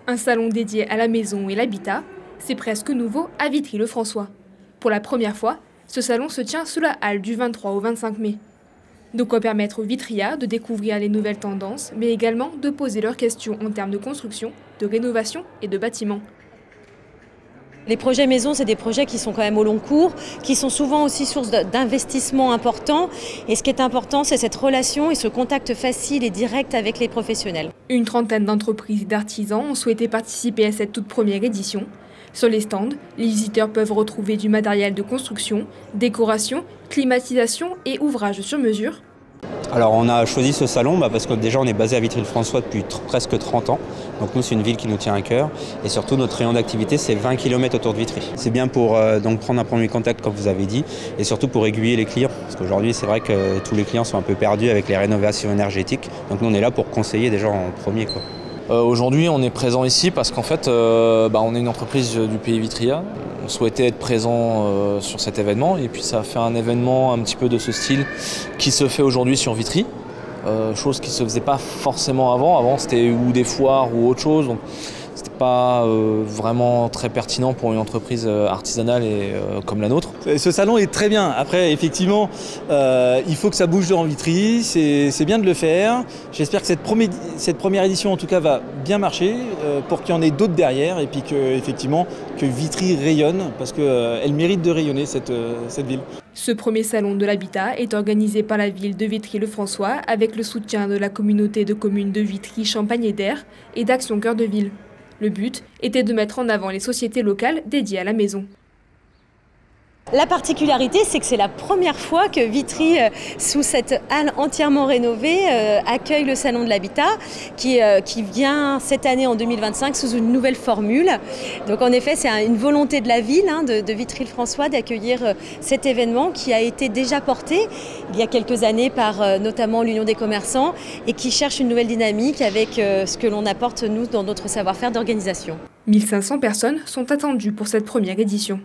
Un salon dédié à la maison et l'habitat, c'est presque nouveau à Vitry-le-François. Pour la première fois, ce salon se tient sous la halle du 23 au 25 mai. De quoi permettre aux Vitriards de découvrir les nouvelles tendances, mais également de poser leurs questions en termes de construction, de rénovation et de bâtiments. Les projets maison, c'est des projets qui sont quand même au long cours, qui sont souvent aussi source d'investissements importants. Et ce qui est important, c'est cette relation et ce contact facile et direct avec les professionnels. Une trentaine d'entreprises et d'artisans ont souhaité participer à cette toute première édition. Sur les stands, les visiteurs peuvent retrouver du matériel de construction, décoration, climatisation et ouvrages sur mesure. Alors on a choisi ce salon parce que déjà on est basé à Vitry-le-François depuis presque 30 ans. Donc nous c'est une ville qui nous tient à cœur et surtout notre rayon d'activité c'est 20 km autour de Vitry. C'est bien pour donc prendre un premier contact comme vous avez dit et surtout pour aiguiller les clients. Parce qu'aujourd'hui c'est vrai que tous les clients sont un peu perdus avec les rénovations énergétiques. Donc nous on est là pour conseiller des gens en premier, quoi. Aujourd'hui on est présent ici parce qu'en fait on est une entreprise du pays Vitria. On souhaitait être présent sur cet événement et puis ça a fait un événement un petit peu de ce style qui se fait aujourd'hui sur Vitry. Chose qui ne se faisait pas forcément avant. Avant c'était ou des foires ou autre chose. Donc c'était pas vraiment très pertinent pour une entreprise artisanale comme la nôtre. Ce salon est très bien. Après, effectivement, il faut que ça bouge en Vitry. C'est bien de le faire. J'espère que cette première édition, en tout cas, va bien marcher pour qu'il y en ait d'autres derrière et puis que Vitry rayonne parce qu'elle mérite de rayonner, cette ville. Ce premier salon de l'habitat est organisé par la ville de Vitry-le-François avec le soutien de la communauté de communes de Vitry, Champagne et d'Aire et d'Action Cœur de Ville. Le but était de mettre en avant les sociétés locales dédiées à la maison. La particularité, c'est que c'est la première fois que Vitry, sous cette halle entièrement rénovée, accueille le Salon de l'Habitat qui vient cette année en 2025 sous une nouvelle formule. Donc en effet, c'est une volonté de la ville de Vitry-le-François d'accueillir cet événement qui a été déjà porté il y a quelques années par notamment l'Union des commerçants et qui cherche une nouvelle dynamique avec ce que l'on apporte nous dans notre savoir-faire d'organisation. 1500 personnes sont attendues pour cette première édition.